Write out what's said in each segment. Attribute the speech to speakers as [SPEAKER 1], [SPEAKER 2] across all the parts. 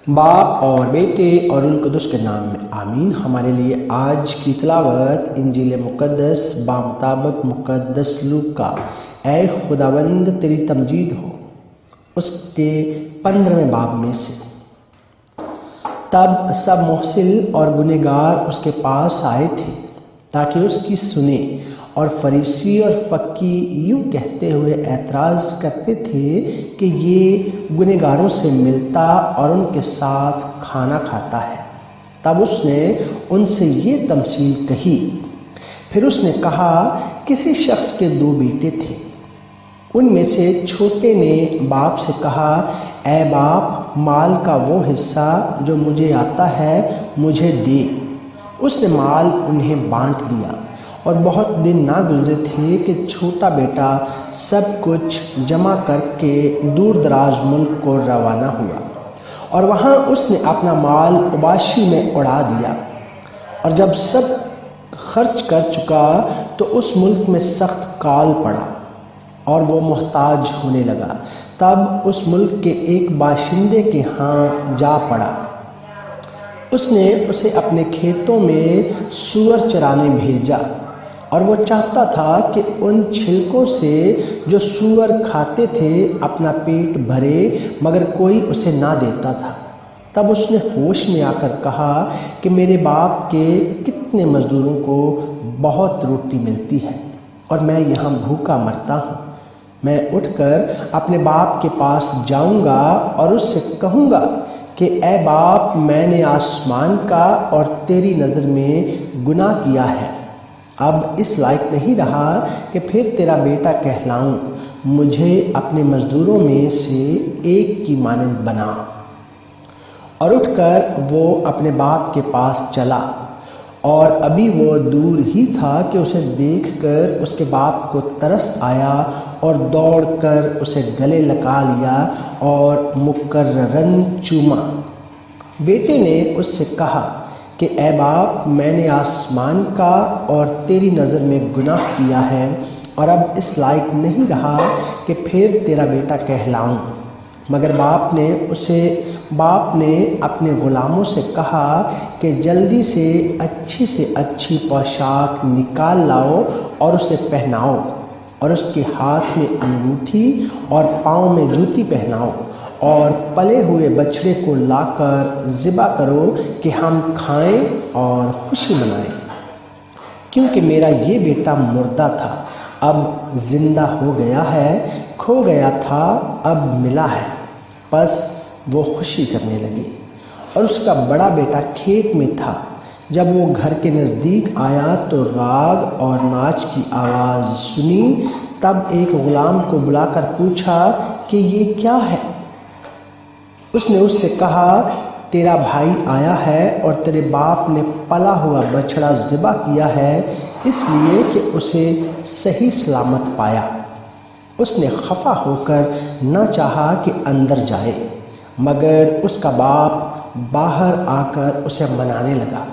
[SPEAKER 1] باپ اور بیٹے اور روح القدس کے نام میں آمین۔ ہمارے لیے آج کی تلاوت انجیل مقدس بمطابق مقدس لوکا۔ اے خداوند تیری تمجید ہو، اس کے 15ویں باب میں سے۔ تب سب محسن اور گنہگار اس کے پاس آئے تھے تاکہ اس کی سنیں، اور فریسی اور فقی یوں کہتے ہوئے اعتراض کرتے تھے کہ یہ گنہگاروں سے ملتا اور ان کے ساتھ کھانا کھاتا ہے۔ تب اس نے ان سے یہ تمثیل کہی۔ پھر اس نے کہا، کسی شخص کے 2 بیٹے تھے۔ ان میں سے چھوٹے نے باپ سے کہا، اے باپ، مال کا وہ حصہ جو مجھے آتا ہے مجھے دے۔ اس نے مال انہیں بانٹ دیا، اور بہت دن نہ گزرے تھے کہ چھوٹا بیٹا سب کچھ جمع کر کے دور دراز ملک کو روانہ ہوا، اور وہاں اس نے اپنا مال عباشی میں اڑا دیا۔ اور جب سب خرچ کر چکا تو اس ملک میں سخت کال پڑا اور وہ محتاج ہونے لگا۔ تب اس ملک کے ایک باشندے کے ہاں جا پڑا۔ اس نے اسے اپنے کھیتوں میں سور چرانے بھیجا، اور وہ چاہتا تھا کہ ان چھلکوں سے جو سور کھاتے تھے اپنا پیٹ بھرے، مگر کوئی اسے نہ دیتا تھا۔ تب اس نے ہوش میں آ کر کہا کہ میرے باپ کے کتنے مزدوروں کو بہت روٹی ملتی ہے، اور میں یہاں بھوکا مرتا ہوں۔ میں اٹھ کر اپنے باپ کے پاس جاؤں گا اور اس سے کہوں گا کہ اے باپ، میں نے آسمان کا اور تیری نظر میں گناہ کیا ہے، اب اس لائق نہیں رہا کہ پھر تیرا بیٹا کہلاؤں۔ مجھے اپنے مزدوروں میں سے ایک کی مانند بنا۔ اور اٹھ کر وہ اپنے باپ کے پاس چلا، اور ابھی وہ دور ہی تھا کہ اسے دیکھ کر اس کے باپ کو ترس آیا، اور دوڑ کر اسے گلے لگا لیا اور مکرراً چوما۔ بیٹے نے اس سے کہا کہ اے باپ، میں نے آسمان کا اور تیری نظر میں گناہ کیا ہے، اور اب اس لائق نہیں رہا کہ پھر تیرا بیٹا کہلاؤں۔ مگر باپ نے اپنے غلاموں سے کہا کہ جلدی سے اچھی پوشاک نکال لاؤ اور اسے پہناؤ، اور اس کے ہاتھ میں انگوٹھی اور پاؤں میں جوتی پہناؤ، اور پلے ہوئے بچڑے کو لا کر ذبح کرو کہ ہم کھائیں اور خوشی منائیں، کیونکہ میرا یہ بیٹا مردہ تھا، اب زندہ ہو گیا ہے، کھو گیا تھا، اب ملا ہے۔ پس وہ خوشی کرنے لگے۔ اور اس کا بڑا بیٹا کھیت میں تھا۔ جب وہ گھر کے نزدیک آیا تو راگ اور ناچ کی آواز سنی۔ تب ایک غلام کو بلا کر پوچھا کہ یہ کیا ہے؟ اس نے اس سے کہا، تیرا بھائی آیا ہے، اور تیرے باپ نے پلا ہوا بچڑا ذبح کیا ہے، اس لیے کہ اسے صحیح سلامت پایا۔ اس نے خفا ہو کر نہ چاہا کہ اندر جائے، مگر اس کا باپ باہر آ کر اسے منانے لگا۔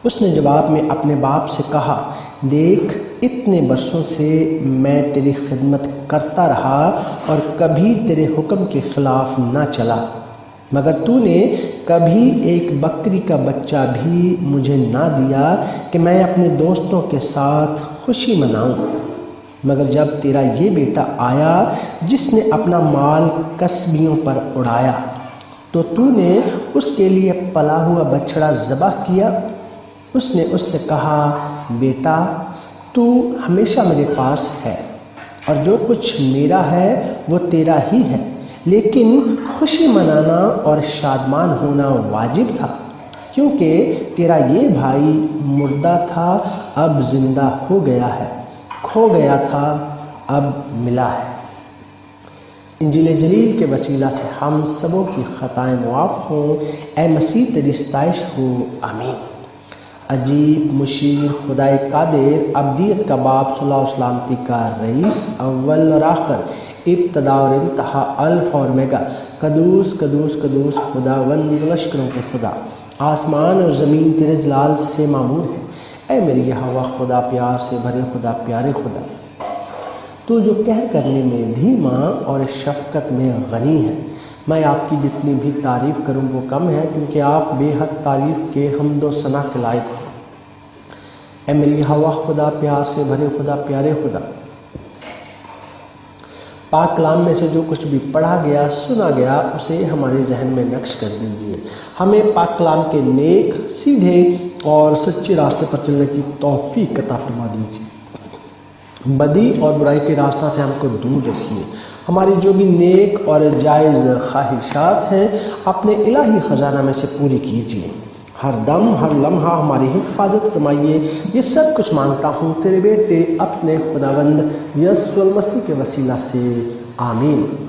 [SPEAKER 1] اس نے جواب میں اپنے باپ سے کہا، دیکھ، اتنے برسوں سے میں تیری خدمت کرتا رہا اور کبھی تیرے حکم کے خلاف نہ چلا، مگر تو نے کبھی ایک بکری کا بچہ بھی مجھے نہ دیا کہ میں اپنے دوستوں کے ساتھ خوشی مناؤں۔ مگر جب تیرا یہ بیٹا آیا جس نے اپنا مال کسبیوں پر اڑایا، تو نے اس کے لیے پلا ہوا بچڑا ذبح کیا۔ اس نے اس سے کہا، بیٹا، تو ہمیشہ میرے پاس ہے، اور جو کچھ میرا ہے وہ تیرا ہی ہے، لیکن خوشی منانا اور شادمان ہونا واجب تھا، کیونکہ تیرا یہ بھائی مردہ تھا، اب زندہ ہو گیا ہے، کھو گیا تھا، اب ملا ہے۔ انجیل جلیل کے وسیلہ سے ہم سبوں کی خطائیں معاف ہوں۔ اے مسیح، تیری ستائش ہو، آمین۔ عجیب، مشیر، خدائے قادر، ابدیت کا باپ، صلی اللہ علیہ وسلامتی کا رئیس، اول اور آخر، ابتدا اور انتہا، الفا اور اومیگا، قدوس قدوس قدوس خداوند لشکروں کے خدا، آسمان اور زمین تیرے جلال سے معمور ہے۔ اے میری یہوہ خدا، پیار سے بھرے خدا، پیارے خدا، تو جو قہر کرنے میں دھیما اور شفقت میں غنی ہے، میں آپ کی جتنی بھی تعریف کروں وہ کم ہے، کیونکہ آپ بے حد تعریف کے حمد و ثنا کے لائق ہیں۔ اے میری ہوا خدا، پیار سے بھرے خدا، پیارے خدا، پاک کلام میں سے جو کچھ بھی پڑھا گیا، سنا گیا، اسے ہمارے ذہن میں نقش کر دیجیے۔ ہمیں پاک کلام کے نیک، سیدھے اور سچے راستے پر چلنے کی توفیق عطا فرما دیجیے۔ بدی اور برائی کے راستہ سے ہم کو دور رکھیے۔ ہماری جو بھی نیک اور جائز خواہشات ہیں اپنے الہی خزانہ میں سے پوری کیجیے۔ ہر دم ہر لمحہ ہماری حفاظت فرمائیے۔ یہ سب کچھ مانگتا ہوں تیرے بیٹے اپنے خداوند یسوع المسیح کے وسیلہ سے، آمین۔